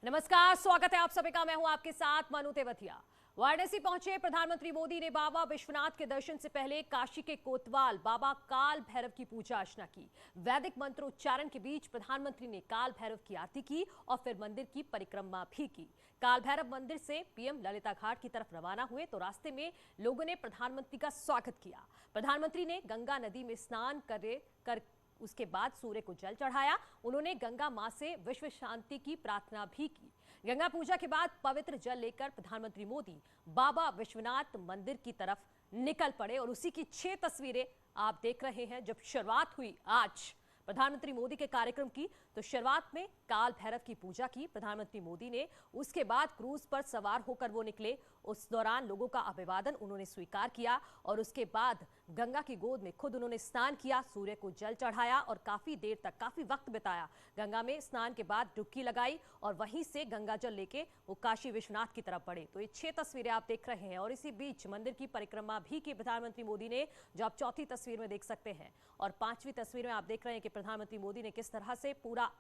नमस्कार, स्वागत है आप सभी का। मैं हूं आपके साथ मनु तेवतिया। वाराणसी पहुंचे प्रधानमंत्री मोदी ने बाबा विश्वनाथ के दर्शन से पहले काशी के कोतवाल बाबा काल भैरव की पूजा अर्चना की। वैदिक मंत्रोच्चारण के बीच प्रधानमंत्री ने काल भैरव की आरती की और फिर मंदिर की परिक्रमा भी की। काल भैरव मंदिर से पीएम ललिता घाट की तरफ रवाना हुए तो रास्ते में लोगों ने प्रधानमंत्री का स्वागत किया। प्रधानमंत्री ने गंगा नदी में स्नान कर उसके बाद सूर्य को जल चढ़ाया। उन्होंने गंगा मां से विश्व शांति की प्रार्थना भी की। गंगा पूजा के बाद पवित्र जल लेकर प्रधानमंत्री मोदी बाबा विश्वनाथ मंदिर की तरफ निकल पड़े और उसी की 6 तस्वीरें आप देख रहे हैं। जब शुरुआत हुई आज प्रधानमंत्री मोदी के कार्यक्रम की तो शुरुआत में काल भैरव की पूजा की प्रधानमंत्री मोदी ने। उसके बाद क्रूज पर सवार होकर वो निकले। उस दौरान लोगों का अभिवादन उन्होंने स्वीकार किया और उसके बाद गंगा की गोद में खुद उन्होंने स्नान किया, सूर्य को जल चढ़ाया और काफी देर तक काफी वक्त बिताया। गंगा में स्नान के बाद डुबकी लगाई और वहीं से गंगा जल लेके वो काशी विश्वनाथ की तरफ बढ़े। तो ये 6 तस्वीरें आप देख रहे हैं और इसी बीच मंदिर की परिक्रमा भी की प्रधानमंत्री मोदी ने, जो आप चौथी तस्वीर में देख सकते हैं। और 5वीं तस्वीर में आप देख रहे हैं कि प्रधानमंत्री मोदी ने किस तरह से पूरा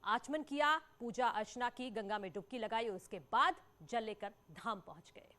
आचमन किया, पूजा अर्चना की, गंगा में डुबकी लगाई और उसके बाद जल लेकर धाम पहुंच गए।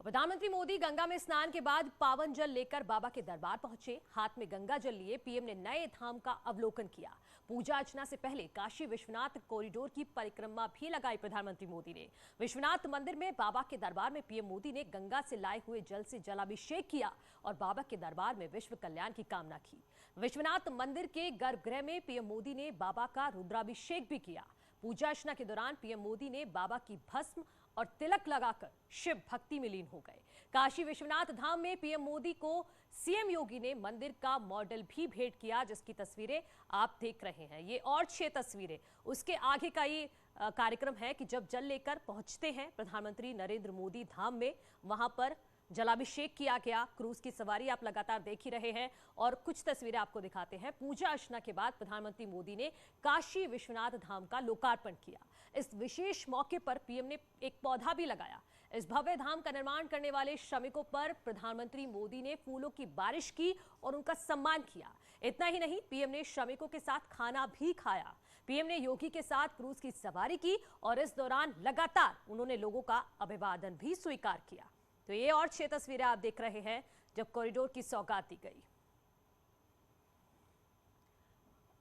प्रधानमंत्री मोदी गंगा में स्नान के बाद पावन जल लेकर बाबा के दरबार पहुंचे। हाथ में गंगा जल लिए पीएम ने नए धाम का अवलोकन किया। पूजा अर्चना से पहले काशी विश्वनाथ कॉरिडोर की परिक्रमा भी लगाई प्रधानमंत्री मोदी ने। विश्वनाथ मंदिर में बाबा के दरबार में पीएम मोदी ने गंगा से लाए हुए जल से जलाभिषेक किया और बाबा के दरबार में विश्व कल्याण की कामना की। विश्वनाथ मंदिर के गर्भगृह में पीएम मोदी ने बाबा का रुद्राभिषेक भी किया। पूजा अर्चना के दौरान पीएम मोदी ने बाबा की भस्म और तिलक लगाकर शिव भक्ति में लीन हो गए। काशी विश्वनाथ धाम में पीएम मोदी को सीएम योगी ने मंदिर का मॉडल भी भेंट किया, जिसकी तस्वीरें आप देख रहे हैं। ये और 6 तस्वीरें उसके आगे का ये कार्यक्रम है कि जब जल लेकर पहुंचते हैं प्रधानमंत्री नरेंद्र मोदी धाम में, वहां पर जलाभिषेक किया गया। क्रूज की सवारी आप लगातार देख ही रहे हैं और कुछ तस्वीरें आपको दिखाते हैं। पूजा अर्चना के बाद प्रधानमंत्री मोदी ने काशी विश्वनाथ धाम का लोकार्पण किया। इस विशेष मौके पर पीएम ने एक पौधा भी लगाया। इस भव्य धाम का निर्माण करने वाले श्रमिकों पर प्रधानमंत्री मोदी ने फूलों की बारिश की और उनका सम्मान किया। इतना ही नहीं, पीएम ने श्रमिकों के साथ खाना भी खाया। पीएम ने योगी के साथ क्रूज की सवारी की और इस दौरान लगातार उन्होंने लोगों का अभिवादन भी स्वीकार किया। तो ये और 6 तस्वीरें आप देख रहे हैं जब कॉरिडोर की सौगात दी गई।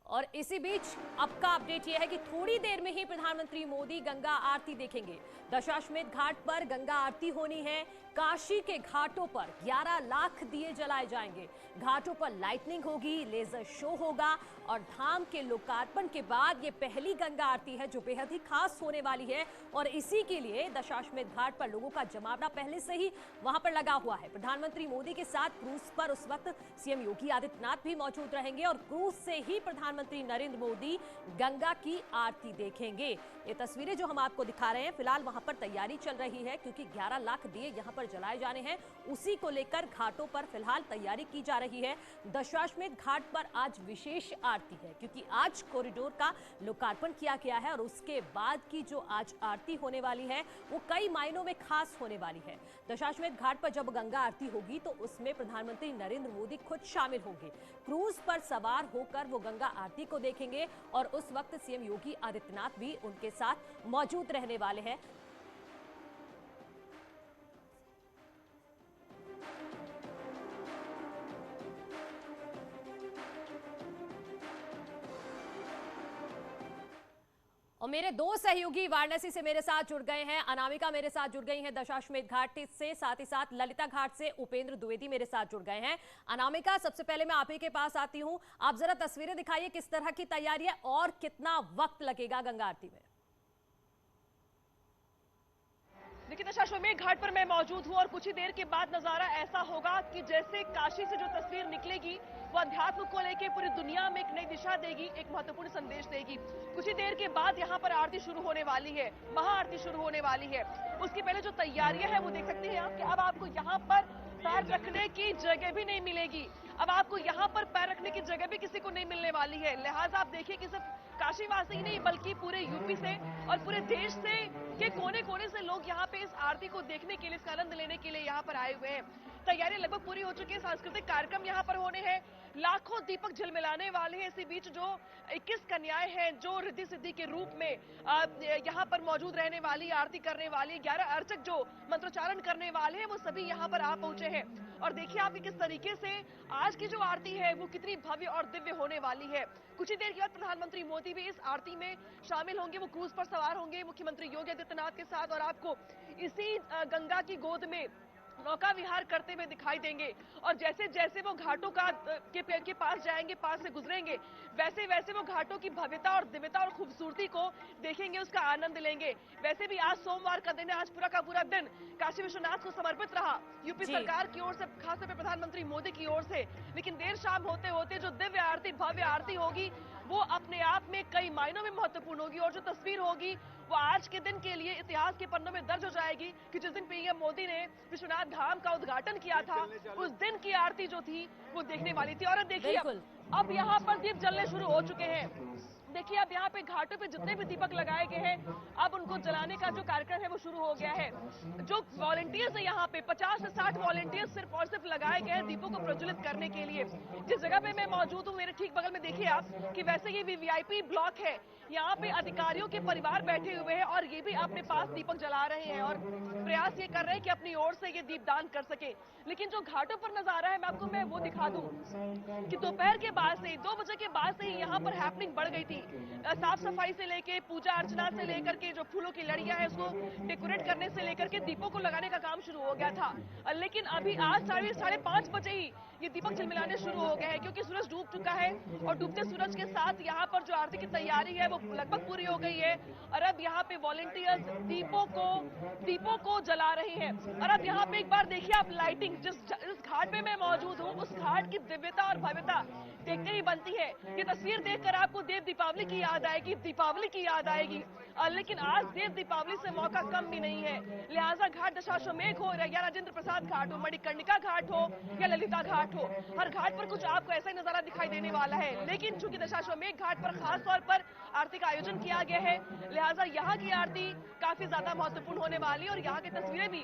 और इसी बीच अब का अपडेट यह है कि थोड़ी देर में ही प्रधानमंत्री मोदी गंगा आरती देखेंगे। दशाश्वमेध घाट पर गंगा आरती होनी है। काशी के घाटों पर 11 लाख दिए जलाए जाएंगे। घाटों पर लाइटनिंग होगी, लेजर शो होगा और धाम के लोकार्पण के बाद ये पहली गंगा आरती है जो बेहद ही खास होने वाली है। और इसी के लिए दशाश्वमेध घाट पर लोगों का जमावड़ा पहले से ही वहां पर लगा हुआ है। प्रधानमंत्री मोदी के साथ क्रूज पर उस वक्त सीएम योगी आदित्यनाथ भी मौजूद रहेंगे और क्रूज से ही प्रधानमंत्री नरेंद्र मोदी गंगा की आरती देखेंगे। ये तस्वीरें जो हम आपको दिखा रहे हैं, फिलहाल वहां पर तैयारी चल रही है क्योंकि 11 लाख दिए यहां पर जलाए जाने हैं। उसी को लेकर घाटों पर फिलहाल तैयारी की जा रही है। दशाश्वमेध घाट पर आज विशेष आरती है क्योंकि आज कॉरिडोर का लोकार्पण किया गया है और उसके बाद की जो आज आरती होने वाली है वो कई मायनों में खास होने वाली है। दशाश्वमेध घाट पर जब गंगा आरती होगी तो उसमें प्रधानमंत्री नरेंद्र मोदी खुद शामिल होंगे। क्रूज पर सवार होकर वो गंगा आरती को देखेंगे और उस वक्त सीएम योगी आदित्यनाथ भी उनके साथ मौजूद रहने वाले हैं। और मेरे 2 सहयोगी वाराणसी से मेरे साथ जुड़ गए हैं। अनामिका मेरे साथ जुड़ गई हैं दशाश्वमेध घाट से, साथ ही साथ ललिता घाट से उपेंद्र द्विवेदी मेरे साथ जुड़ गए हैं। अनामिका, सबसे पहले मैं आप ही के पास आती हूं। आप जरा तस्वीरें दिखाइए, किस तरह की तैयारी है और कितना वक्त लगेगा गंगा आरती में? देखिए, दशाश्वमेध घाट पर मैं मौजूद हूँ और कुछ ही देर के बाद नजारा ऐसा होगा कि जैसे काशी से जो तस्वीर निकलेगी वो अध्यात्म को लेकर पूरी दुनिया में एक नई दिशा देगी, एक महत्वपूर्ण संदेश देगी। कुछ ही देर के बाद यहाँ पर आरती शुरू होने वाली है, महाआरती शुरू होने वाली है। उसकी पहले जो तैयारियां हैं वो देख सकते हैं आप कि अब आपको यहाँ पर पैर रखने की जगह भी नहीं मिलेगी। अब आपको यहाँ पर पैर रखने की जगह भी किसी को नहीं मिलने वाली है। लिहाजा आप देखिए कि सिर्फ काशीवासी ही नहीं बल्कि पूरे यूपी से और पूरे देश से के कोने कोने से लोग यहाँ पे इस आरती को देखने के लिए, इसका आनंद लेने के लिए यहाँ पर आए हुए हैं। तैयारी लगभग पूरी हो चुकी है। सांस्कृतिक कार्यक्रम यहाँ पर होने हैं, लाखों दीपक झिलमिलाने वाले हैं। इसी बीच जो 21 कन्याएं हैं जो रिद्धि सिद्धि के रूप में यहाँ पर मौजूद रहने वाली, आरती करने वाली, 11 अर्चक जो मंत्रोच्चारण करने वाले हैं, वो सभी यहाँ पर आ पहुंचे हैं। और देखिए आप किस तरीके से आज की जो आरती है वो कितनी भव्य और दिव्य होने वाली है। कुछ ही देर के बाद प्रधानमंत्री मोदी भी इस आरती में शामिल होंगे। वो क्रूज पर सवार होंगे मुख्यमंत्री योगी आदित्यनाथ के साथ, और आपको इसी गंगा की गोद में नौका विहार करते हुए दिखाई देंगे। और जैसे जैसे वो घाटों के पास जाएंगे, पास से गुजरेंगे, वैसे वैसे वो घाटों की भव्यता और दिव्यता और खूबसूरती को देखेंगे, उसका आनंद लेंगे। वैसे भी आज सोमवार का दिन है, आज पूरा का पूरा दिन काशी विश्वनाथ को समर्पित रहा यूपी सरकार की ओर से, खासतौर पर प्रधानमंत्री मोदी की ओर से। लेकिन देर शाम होते होते जो दिव्य आरती, भव्य आरती होगी, वो अपने आप में कई मायनों में महत्वपूर्ण होगी। और जो तस्वीर होगी वो आज के दिन के लिए इतिहास के पन्नों में दर्ज हो जाएगी कि जिस दिन पीएम मोदी ने विश्वनाथ धाम का उद्घाटन किया था, उस दिन की आरती जो थी वो देखने वाली थी। और देखिए अब यहाँ पर दीप जलने शुरू हो चुके हैं। देखिए अब यहाँ पे घाटों पे जितने भी दीपक लगाए गए हैं, अब उनको जलाने का जो कार्यक्रम है वो शुरू हो गया है। जो वॉलंटियर्स है यहाँ पे 50 से 60 वॉलंटियर्स सिर्फ और सिर्फ लगाए गए हैं दीपों को प्रज्वलित करने के लिए। जिस जगह पे मैं मौजूद हूँ, मेरे ठीक बगल में देखिए आप कि वैसे ये वीवीआईपी ब्लॉक है, यहाँ पे अधिकारियों के परिवार बैठे हुए हैं और ये भी अपने पास दीपक जला रहे हैं और प्रयास ये कर रहे हैं कि अपनी ओर से ये दीपदान कर सके। लेकिन जो घाटों पर नजारा है मैं वो दिखा दूं कि दोपहर के बाद से 2 बजे के बाद से ही यहाँ पर हैपनिंग बढ़ गई थी। साफ सफाई से लेके, पूजा अर्चना से लेकर के, जो फूलों की लड़ियां हैं उसको डेकोरेट करने से लेकर के दीपों को लगाने का काम शुरू हो गया था। लेकिन अभी आज 5:30 बजे ही ये दीपक झिलमिलाने शुरू हो गए हैं, क्योंकि सूरज डूब चुका है और डूबते सूरज के साथ यहाँ पर जो आरती की तैयारी है वो लगभग पूरी हो गई है। और अब यहाँ पे वॉलंटियर्स दीपों को जला रहे हैं। और अब यहाँ पे एक बार देखिए आप लाइटिंग, जिस घाट पे मैं मौजूद हूँ उस घाट की दिव्यता और भव्यता देखते ही बनती है। ये तस्वीर देखकर आपको देव दीपावली की याद आएगी, दीपावली की याद आएगी। लेकिन आज देव दीपावली से मौका कम भी नहीं है, लिहाजा घाट दशाश्वमेध हो या राजेंद्र प्रसाद घाट हो, मणिकर्णिका घाट हो या ललिता घाट हो, हर घाट पर कुछ आपको ऐसा ही नजारा दिखाई देने वाला है। लेकिन चूंकि दशाश्वमेध घाट पर खास तौर पर आरती का आयोजन किया गया है, लिहाजा यहाँ की आरती काफी ज्यादा महत्वपूर्ण होने वाली है और यहाँ की तस्वीरें भी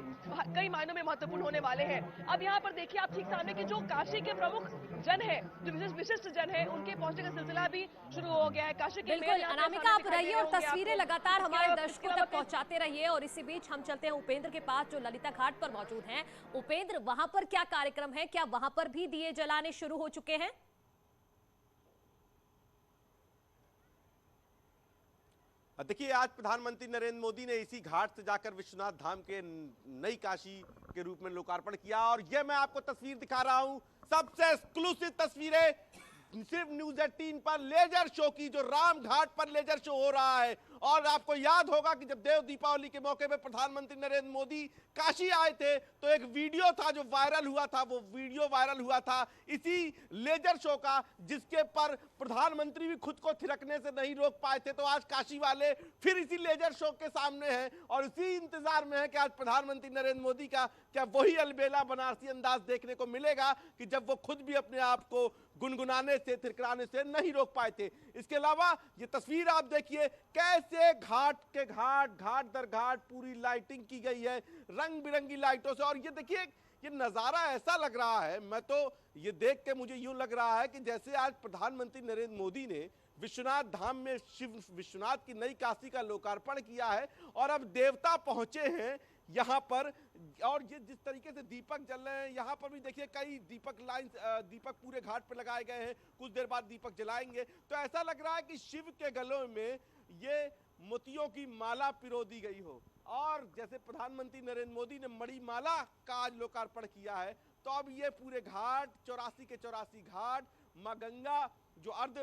कई मायनों में महत्वपूर्ण होने वाले हैं। अब यहाँ पर देखिए आप ठीक सामने की जो काशी के प्रमुख जन है, जो विशिष्ट जन है, उनके पहुंचने का सिलसिला भी शुरू हो गया है। काशी के बिल्कुल अनामिका, आप रहिए और तस्वीरें लगातार हमारे दर्शकों तक पहुंचाते रहिए। और इसी बीच हम चलते हैं उपेंद्र के पास जो ललिता घाट पर मौजूद हैं। उपेंद्र, वहां पर क्या कार्यक्रम है, क्या वहां पर भी दिए जलाने शुरू हो चुके हैं? देखिए, आज प्रधानमंत्री नरेंद्र मोदी ने इसी घाट से जाकर विश्वनाथ धाम के नई काशी के रूप में लोकार्पण किया। और ये मैं आपको तस्वीर दिखा रहा हूं, सबसे एक्सक्लूसिव तस्वीरें सिर्फ न्यूज 18 पर लेजर शो की, जो राम घाट पर लेजर शो हो रहा है। और आपको याद होगा कि जब देव दीपावली के मौके पर प्रधानमंत्री नरेंद्र मोदी काशी आए थे तो एक वीडियो था जो वायरल हुआ था, वो वीडियो वायरल हुआ था इसी लेजर शो का, जिसके पर प्रधानमंत्री भी खुद को थिरकने से नहीं रोक पाए थे। तो आज काशी वाले फिर इसी लेजर शो के सामने हैं और इसी इंतजार में है कि आज प्रधानमंत्री नरेंद्र मोदी का क्या वही अलबेला बनारसी अंदाज देखने को मिलेगा कि जब वो खुद भी अपने आप को गुनगुनाने से, थिरकराने से नहीं रोक पाए थे। इसके अलावा ये तस्वीर आप देखिए, कैसे घाट के घाट दर घाट पूरी लाइटिंग की गई है रंग बिरंगी लाइटों से। और ये देखिए, ये नजारा ऐसा लग रहा है, मैं तो ये देख के मुझे यूं लग रहा है कि जैसे आज प्रधानमंत्री नरेंद्र मोदी ने विश्वनाथ धाम में शिव विश्वनाथ की नई काशी का लोकार्पण किया है और अब देवता पहुंचे हैं यहाँ पर। और ये जिस तरीके से दीपक जल रहे हैं, यहाँ पर भी देखिए कई दीपक पूरे घाट पे लगाए गए हैं, कुछ देर बाद दीपक जलाएंगे। तो ऐसा लग रहा है कि शिव के गलों में ये मोतियों की माला पिरो दी गई हो। और जैसे प्रधानमंत्री नरेंद्र मोदी ने मणिमाला का आज लोकार्पण किया है, तो अब ये पूरे घाट 84 के 84 घाट, माँ गंगा जो अर्ध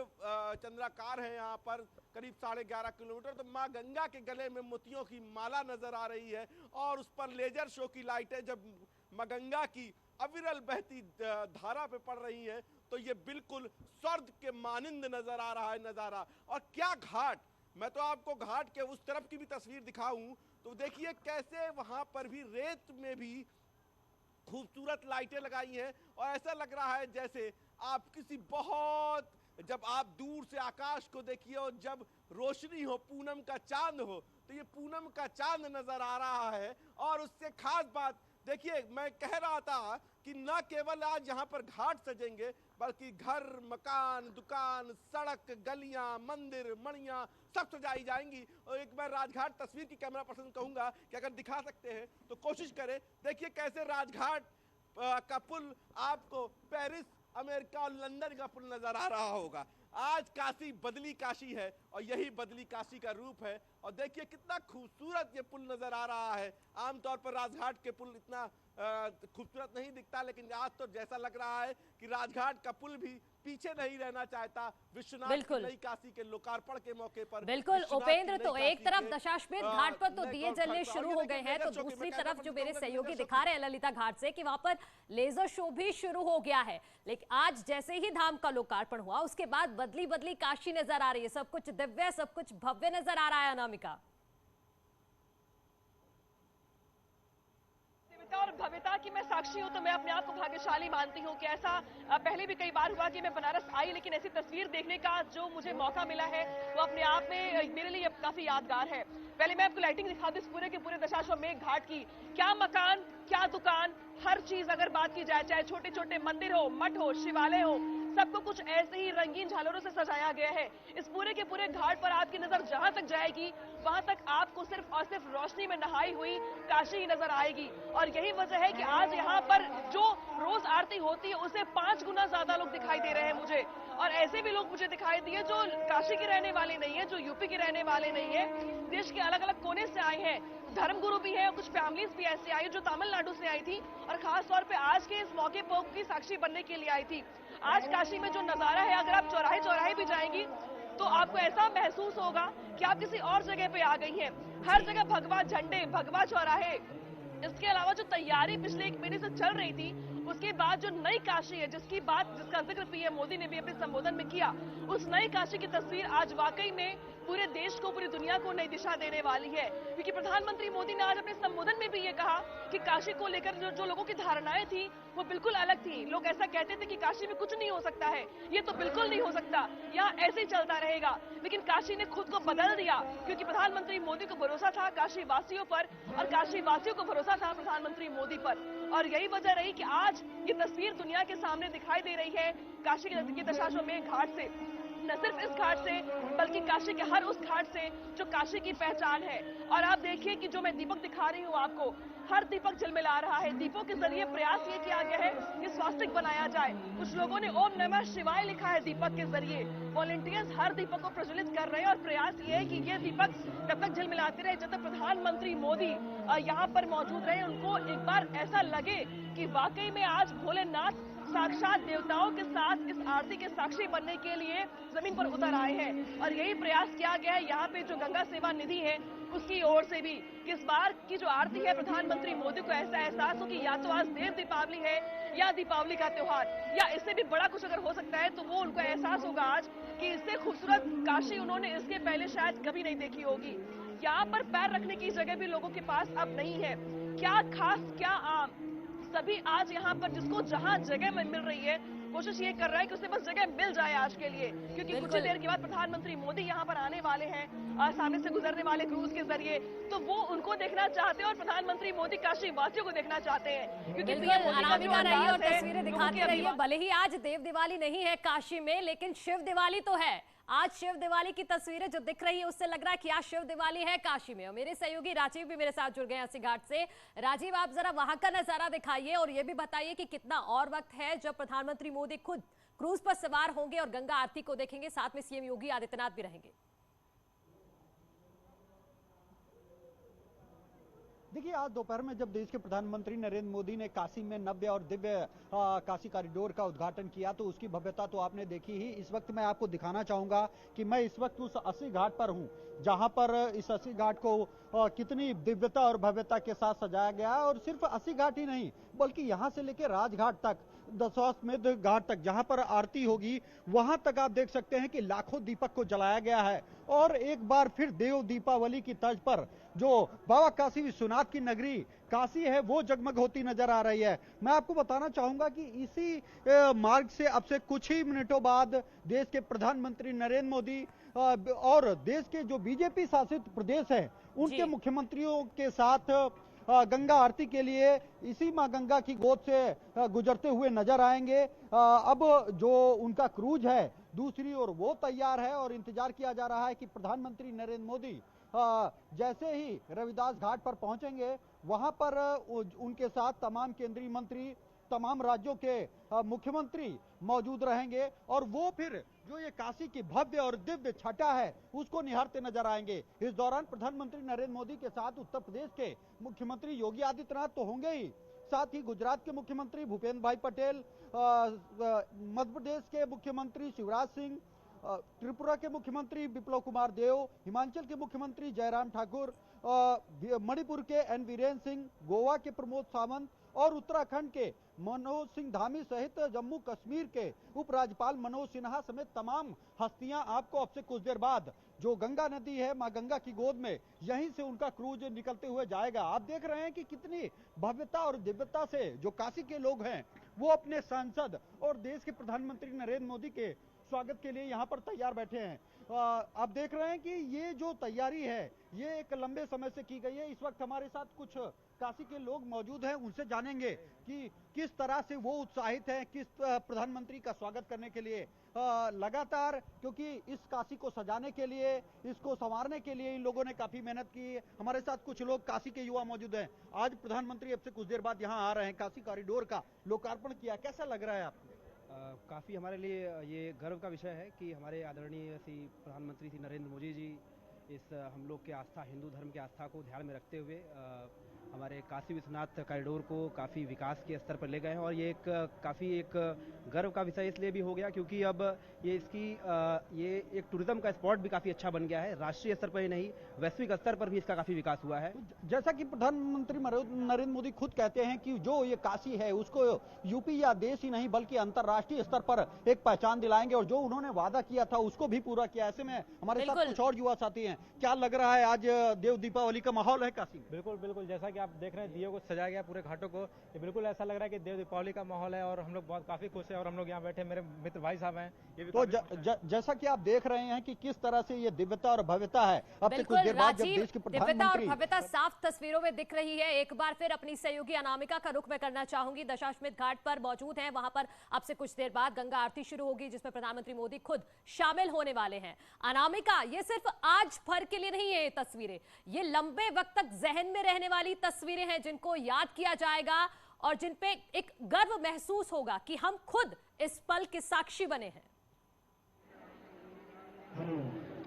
चंद्राकार है यहाँ पर करीब 11.5 किलोमीटर, तो माँ गंगा के गले में मोतियों की माला नजर आ रही है और उस पर लेजर शो की लाइटें जब माँ गंगा की अविरल बहती धारा पे पड़ रही है, तो ये बिल्कुल स्वर्ग के मानिंद नजर आ रहा है नजारा। और क्या घाट, मैं तो आपको घाट के उस तरफ की भी तस्वीर दिखाऊं तो देखिए कैसे वहां पर भी रेत में भी खूबसूरत लाइटें लगाई हैं और ऐसा लग रहा है जैसे आप किसी बहुत, जब आप दूर से आकाश को देखिए और जब रोशनी हो, पूनम का चांद हो, तो ये पूनम का चांद नजर आ रहा है। और उससे खास बात देखिए, मैं कह रहा था कि न केवल आज यहाँ पर घाट सजेंगे, बल्कि घर, मकान, दुकान, सड़क, गलियां, मंदिर, मणियां सब सजाई जाएंगी। और एक बार राजघाट तस्वीर की कैमरा पर्सन कहूंगा कि अगर दिखा सकते हैं तो कोशिश करें। देखिए कैसे राजघाट का पुल आपको पेरिस, अमेरिका और लंदन का पुल नजर आ रहा होगा। आज काशी बदली काशी है और यही बदली काशी का रूप है। और देखिए कितना खूबसूरत ये पुल नजर आ रहा है। आमतौर पर राजघाट के पुल इतना खूबसूरत नहीं दिखता, लेकिन आज तो जैसा लग रहा है कि राजघाट का पुल भी पीछे नहीं रहना चाहता। विश्वनाथ की नई काशी के लोकार्पण के मौके पर बिल्कुल उपेंद्र, तो एक तरफ दशाश्वमेध घाट पर तो दिए जलने शुरू हो गए हैं, तो दूसरी तरफ जो मेरे सहयोगी दिखा रहे हैं ललिता घाट से कि वहां पर लेजर शो भी शुरू हो गया है। लेकिन आज जैसे ही धाम का लोकार्पण हुआ उसके बाद बदली बदली काशी नजर आ रही है, सब कुछ दिव्य, सब कुछ भव्य नजर आ रहा है। अनामिका, और भव्यता की मैं साक्षी हूं, तो मैं अपने आप को भाग्यशाली मानती हूं कि ऐसा पहले भी कई बार हुआ कि मैं बनारस आई, लेकिन ऐसी तस्वीर देखने का जो मुझे मौका मिला है वो अपने आप में मेरे लिए काफी यादगार है। पहले मैं आपको लाइटिंग दिखा दूं इस पूरे के पूरे दशाश्वमेध घाट की। क्या मकान, क्या दुकान, हर चीज अगर बात की जाए, चाहे छोटे छोटे मंदिर हो, मठ हो, शिवालय हो, सबको कुछ ऐसे ही रंगीन झालरों से सजाया गया है। इस पूरे के पूरे घाट पर आपकी नजर जहां तक जाएगी वहां तक आपको सिर्फ और सिर्फ रोशनी में नहाई हुई काशी ही नजर आएगी। और यही वजह है कि आज यहाँ पर जो रोज आरती होती है उससे 5 गुना ज्यादा लोग दिखाई दे रहे हैं मुझे। और ऐसे भी लोग मुझे दिखाई दिए जो काशी के रहने वाले नहीं है, जो यूपी के रहने वाले नहीं है, देश के अलग अलग कोने से आए हैं। धर्मगुरु भी है और कुछ फैमिलीज भी ऐसी आई जो तमिलनाडु से आई थी और खास तौर पे आज के इस मौके पर की साक्षी बनने के लिए आई थी। आज काशी में जो नजारा है, अगर आप चौराहे चौराहे भी जाएंगी तो आपको ऐसा महसूस होगा कि आप किसी और जगह पे आ गई हैं। हर जगह भगवा झंडे, भगवा चौराहे। इसके अलावा जो तैयारी पिछले 1 महीने से चल रही थी, उसके बाद जो नई काशी है जिसका जिक्र पीएम मोदी ने भी अपने संबोधन में किया, उस नई काशी की तस्वीर आज वाकई में पूरे देश को, पूरी दुनिया को नई दिशा देने वाली है। क्योंकि प्रधानमंत्री मोदी ने आज अपने संबोधन में भी ये कहा कि काशी को लेकर जो लोगों की धारणाएं थी वो बिल्कुल अलग थी। लोग ऐसा कहते थे कि काशी में कुछ नहीं हो सकता है, ये तो बिल्कुल नहीं हो सकता, यहाँ ऐसे ही चलता रहेगा। लेकिन काशी ने खुद को बदल दिया क्योंकि प्रधानमंत्री मोदी को भरोसा था काशी वासियों पर और काशी वासियों को भरोसा था प्रधानमंत्री मोदी पर। और यही वजह रही कि आज ये तस्वीर दुनिया के सामने दिखाई दे रही है काशी के दशाश्वमेध घाट से। न सिर्फ इस घाट से बल्कि काशी के हर उस घाट से जो काशी की पहचान है। और आप देखिए कि जो मैं दीपक दिखा रही हूँ आपको, हर दीपक झिलमिला रहा है। दीपों के जरिए प्रयास ये किया गया है कि स्वास्तिक बनाया जाए। कुछ लोगों ने ओम नमः शिवाय लिखा है दीपक के जरिए। वॉलंटियर्स हर दीपक को प्रज्वलित कर रहे हैं और प्रयास ये है कि ये दीपक तब तक झिलमिलाते रहे जब तक प्रधानमंत्री मोदी यहाँ पर मौजूद रहे, उनको एक बार ऐसा लगे कि वाकई में आज भोलेनाथ साक्षात देवताओं के साथ इस आरती के साक्षी बनने के लिए जमीन पर उतर आए हैं। और यही प्रयास किया गया है यहाँ पे जो गंगा सेवा निधि है उसकी ओर से भी, कि इस बार की जो आरती है प्रधानमंत्री मोदी को ऐसा एहसास हो कि या तो आज देव दीपावली है या दीपावली का त्योहार, या इससे भी बड़ा कुछ अगर हो सकता है तो वो उनको एहसास होगा आज कि इससे खूबसूरत काशी उन्होंने इसके पहले शायद कभी नहीं देखी होगी। यहाँ पर पैर रखने की जगह भी लोगों के पास अब नहीं है। क्या खास, क्या आम, सभी आज यहाँ पर जिसको जहाँ जगह में मिल रही है कोशिश ये कर रहा है कि उसे बस जगह मिल जाए आज के लिए। क्योंकि कुछ देर के बाद प्रधानमंत्री मोदी यहाँ पर आने वाले हैं सामने से गुजरने वाले क्रूज के जरिए, तो वो उनको देखना चाहते हैं और प्रधानमंत्री मोदी काशी वासियों को देखना चाहते हैं। क्योंकि अनामिका रहिए और तस्वीरें दिखाते रहिए। भले ही आज देव दिवाली नहीं है काशी में, लेकिन शिव दिवाली तो है। आज शिव दिवाली की तस्वीरें जो दिख रही है उससे लग रहा है कि आज शिव दिवाली है काशी में। और मेरे सहयोगी राजीव भी मेरे साथ जुड़ गए हैं अस्सी घाट से। राजीव, आप जरा वहां का नजारा दिखाइए और ये भी बताइए कि कितना और वक्त है जब प्रधानमंत्री मोदी खुद क्रूज पर सवार होंगे और गंगा आरती को देखेंगे, साथ में सीएम योगी आदित्यनाथ भी रहेंगे। देखिए, आज दोपहर में जब देश के प्रधानमंत्री नरेंद्र मोदी ने काशी में नव्य और दिव्य काशी कॉरिडोर का उद्घाटन किया तो उसकी भव्यता तो आपने देखी ही। इस वक्त मैं आपको दिखाना चाहूंगा कि मैं इस वक्त उस अस्सी घाट पर हूं जहां पर इस अस्सी घाट को कितनी दिव्यता और भव्यता के साथ सजाया गया है। और सिर्फ अस्सी घाट ही नहीं बल्कि यहां से लेकर राजघाट तक, दशाश्वमेध घाट तक जहां पर आरती होगी वहां तक आप देख सकते हैं कि लाखों दीपक को जलाया गया है। और एक बार फिर देव दीपावली की तर्ज पर जो बाबा काशी विश्वनाथ की नगरी काशी है वो जगमग होती नजर आ रही है। मैं आपको बताना चाहूंगा कि इसी मार्ग से अब से कुछ ही मिनटों बाद देश के प्रधानमंत्री नरेंद्र मोदी और देश के जो बीजेपी शासित प्रदेश है उनके मुख्यमंत्रियों के साथ गंगा आरती के लिए इसी मां गंगा की गोद से गुजरते हुए नजर आएंगे। अब जो उनका क्रूज है दूसरी ओर वो तैयार है और इंतजार किया जा रहा है कि प्रधानमंत्री नरेंद्र मोदी जैसे ही रविदास घाट पर पहुंचेंगे वहां पर उनके साथ तमाम केंद्रीय मंत्री, तमाम राज्यों के मुख्यमंत्री मौजूद रहेंगे और वो फिर जो ये काशी की भव्य और दिव्य छटा है उसको निहारते नजर आएंगे। इस दौरान प्रधानमंत्री नरेंद्र मोदी के साथ उत्तर प्रदेश के मुख्यमंत्री योगी आदित्यनाथ तो होंगे ही, साथ ही गुजरात के मुख्यमंत्री भूपेंद्र भाई पटेल, मध्य प्रदेश के मुख्यमंत्री शिवराज सिंह, त्रिपुरा के मुख्यमंत्री बिप्लब कुमार देव, हिमाचल के मुख्यमंत्री जयराम ठाकुर, मणिपुर के एन वीरेंद्र सिंह, गोवा के प्रमोद सावंत और उत्तराखंड के मनोज सिंह धामी सहित जम्मू कश्मीर के उपराज्यपाल मनोज सिन्हा समेत तमाम हस्तियां आपको अब से कुछ देर बाद जो गंगा नदी है मां गंगा की गोद में यहीं से उनका क्रूज निकलते हुए जाएगा। आप देख रहे हैं कि कितनी भव्यता और दिव्यता से जो काशी के लोग हैं वो अपने सांसद और देश के प्रधानमंत्री नरेंद्र मोदी के स्वागत के लिए यहाँ पर तैयार बैठे हैं। आप देख रहे हैं कि ये जो तैयारी है ये एक लंबे समय से की गई है। इस वक्त हमारे साथ कुछ काशी के लोग मौजूद हैं, उनसे जानेंगे कि किस तरह से वो उत्साहित हैं किस प्रधानमंत्री का स्वागत करने के लिए। लगातार क्योंकि इस काशी को सजाने के लिए, इसको संवारने के लिए इन लोगों ने काफी मेहनत की। हमारे साथ कुछ लोग काशी के युवा मौजूद हैं। आज प्रधानमंत्री अब से कुछ देर बाद यहाँ आ रहे हैं, काशी कॉरिडोर का लोकार्पण किया, कैसा लग रहा है आपको? काफ़ी हमारे लिए ये गर्व का विषय है कि हमारे आदरणीय श्री प्रधानमंत्री श्री नरेंद्र मोदी जी इस हम लोग के आस्था, हिंदू धर्म की आस्था को ध्यान में रखते हुए हमारे काशी विश्वनाथ कॉरिडोर को काफ़ी विकास के स्तर पर ले गए हैं। और ये काफ़ी एक गर्व का विषय इसलिए भी हो गया क्योंकि अब ये ये एक टूरिज्म का स्पॉट भी काफ़ी अच्छा बन गया है। राष्ट्रीय स्तर पर ही नहीं, वैश्विक स्तर पर भी इसका काफ़ी विकास हुआ है। जैसा कि प्रधानमंत्री नरेंद्र मोदी खुद कहते हैं कि जो ये काशी है उसको यूपी या देश ही नहीं बल्कि अंतर्राष्ट्रीय स्तर पर एक पहचान दिलाएंगे और जो उन्होंने वादा किया था उसको भी पूरा किया। ऐसे में हमारे साथ कुछ और युवा साथी हैं, क्या लग रहा है आज देव दीपावली का माहौल है काशी में? बिल्कुल बिल्कुल, जैसा कि आप देख रहे हैं दियों को सजाया गया पूरे घाटों को, ये बिल्कुल ऐसा लग रहा है कि देव दीपावली का माहौल है और हम लोग बहुत काफी खुश हैं। और हम लोग यहाँ बैठे, मेरे मित्र भाई साहब हैं, ये भी तो जैसा कि आप देख रहे हैं कि किस तरह से ये दिव्यता और भव्यता है। अब से कुछ देर बाद जब देश के प्रधानमंत्री, भव्यता साफ तस्वीरों में दिख रही है। एक बार फिर अपनी सहयोगी अनामिका का रुख मैं करना चाहूंगी, दशाश्वमेध घाट पर मौजूद हैं। वहां पर अब से कुछ देर बाद गंगा आरती शुरू होगी जिसमें प्रधानमंत्री मोदी खुद शामिल होने वाले हैं। अनामिका, ये सिर्फ आज भर के लिए नहीं है ये तस्वीरें, ये लंबे वक्त तक जहन में रहने वाली तस्वीरें हैं जिनको याद किया जाएगा और जिन पे एक गर्व महसूस होगा कि हम खुद इस पल के साक्षी बने हैं।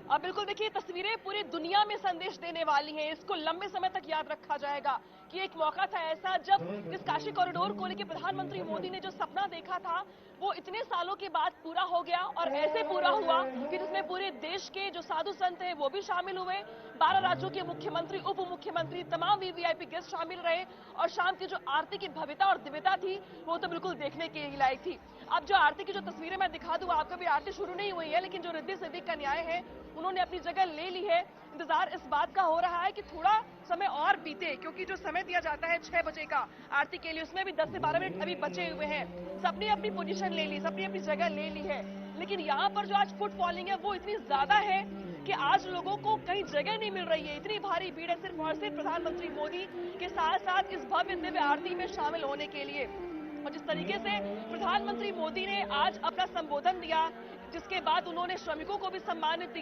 अब बिल्कुल देखिए, तस्वीरें पूरी दुनिया में संदेश देने वाली हैं। इसको लंबे समय तक याद रखा जाएगा कि एक मौका था ऐसा जब इस काशी कॉरिडोर को लेकर प्रधानमंत्री मोदी ने जो सपना देखा था वो इतने सालों के बाद पूरा हो गया और ऐसे पूरा हुआ कि जिसमें पूरे देश के जो साधु संत हैं वो भी शामिल हुए, 12 राज्यों के मुख्यमंत्री, उप मुख्यमंत्री, तमाम वीवीआईपी गेस्ट शामिल रहे और शाम की जो आरती की भव्यता और दिव्यता थी वो तो बिल्कुल देखने के लायक थी। अब जो आरती की जो तस्वीरें मैं दिखा दूं आपको, भी आरती शुरू नहीं हुई है लेकिन जो रिद्धि सिद्धि कन्याएं हैं उन्होंने अपनी जगह ले ली है। इंतजार इस बात का हो रहा है कि थोड़ा समय और बीते क्योंकि जो समय दिया जाता है 6 बजे का आरती के लिए उसमें भी 10 से 12 मिनट अभी बचे हुए हैं। सबने अपनी पोजीशन ले ली, सबने अपनी जगह ले ली है, लेकिन यहाँ पर जो आज फुटफॉलिंग है वो इतनी ज्यादा है कि आज लोगों को कहीं जगह नहीं मिल रही है। इतनी भारी भीड़ है सिर्फ और सिर्फ प्रधानमंत्री मोदी के साथ साथ इस भव्य दिव्य आरती में शामिल होने के लिए। और जिस तरीके से प्रधानमंत्री मोदी ने आज अपना संबोधन दिया, जिसके बाद उन्होंने श्रमिकों को भी सम्मानित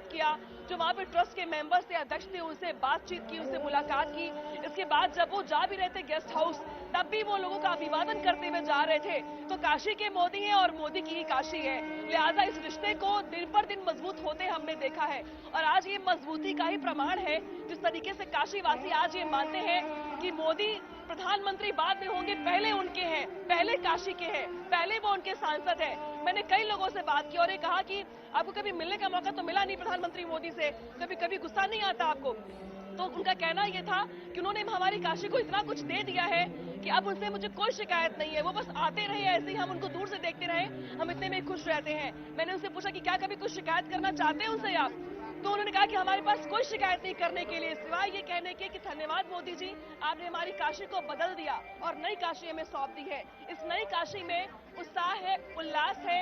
किया, जो वहां पे ट्रस्ट के मेंबर्स थे, अध्यक्ष थे, उनसे बातचीत की, उनसे मुलाकात की। इसके बाद जब वो जा भी रहे थे गेस्ट हाउस तब भी वो लोगों का अभिवादन करते हुए जा रहे थे। तो काशी के मोदी हैं और मोदी की ही काशी है, लिहाजा इस रिश्ते को दिन पर दिन मजबूत होते हमने देखा है और आज ये मजबूती का ही प्रमाण है जिस तरीके से काशीवासी आज ये मानते हैं कि मोदी प्रधानमंत्री बाद में होंगे, पहले उनके हैं, पहले काशी के हैं, पहले वो उनके सांसद हैं। मैंने कई लोगों से बात की और ये कहा कि आपको कभी मिलने का मौका तो मिला नहीं प्रधानमंत्री मोदी से, कभी गुस्सा नहीं आता आपको? तो उनका कहना ये था कि उन्होंने हमारी काशी को इतना कुछ दे दिया है कि अब उनसे मुझे कोई शिकायत नहीं है, वो बस आते रहे, ऐसे ही हम उनको दूर से देखते रहे, हम इतने में खुश रहते हैं। मैंने उनसे पूछा कि क्या कभी कुछ शिकायत करना चाहते हैं उनसे आप? तो उन्होंने कहा कि हमारे पास कोई शिकायत नहीं करने के लिए सिवाय ये कहने के कि धन्यवाद मोदी जी, आपने हमारी काशी को बदल दिया और नई काशी हमें सौंप दी है। इस नई काशी में उत्साह है, उल्लास है,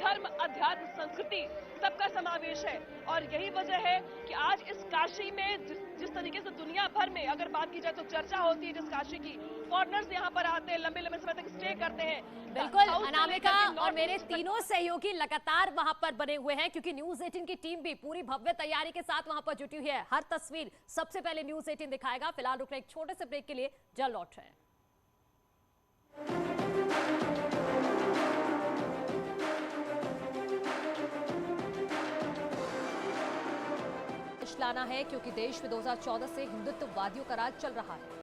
धर्म, अध्यात्म, संस्कृति सबका समावेश है। और यही वजह है कि आज इस काशी में जिस तरीके से दुनिया भर में अगर बात की जाए तो चर्चा होती है जिस काशी की, फॉरेनर्स यहाँ पर आते हैं, लंबे लंबे समय तक स्टे करते हैं। बिल्कुल साउथ से अनामिका लेकर के और नॉर्थ मेरे ईस्ट तक। तीनों सहयोगी लगातार वहां पर बने हुए हैं क्योंकि न्यूज 18 की टीम भी पूरी भव्य तैयारी के साथ वहां पर जुटी हुई है। हर तस्वीर सबसे पहले न्यूज 18 दिखाएगा। फिलहाल रुक रहे एक छोटे से ब्रेक के लिए, जल्द लौट रहे हैं। लाना है क्योंकि देश में 2014 से हिंदुत्ववादियों का राज चल रहा है।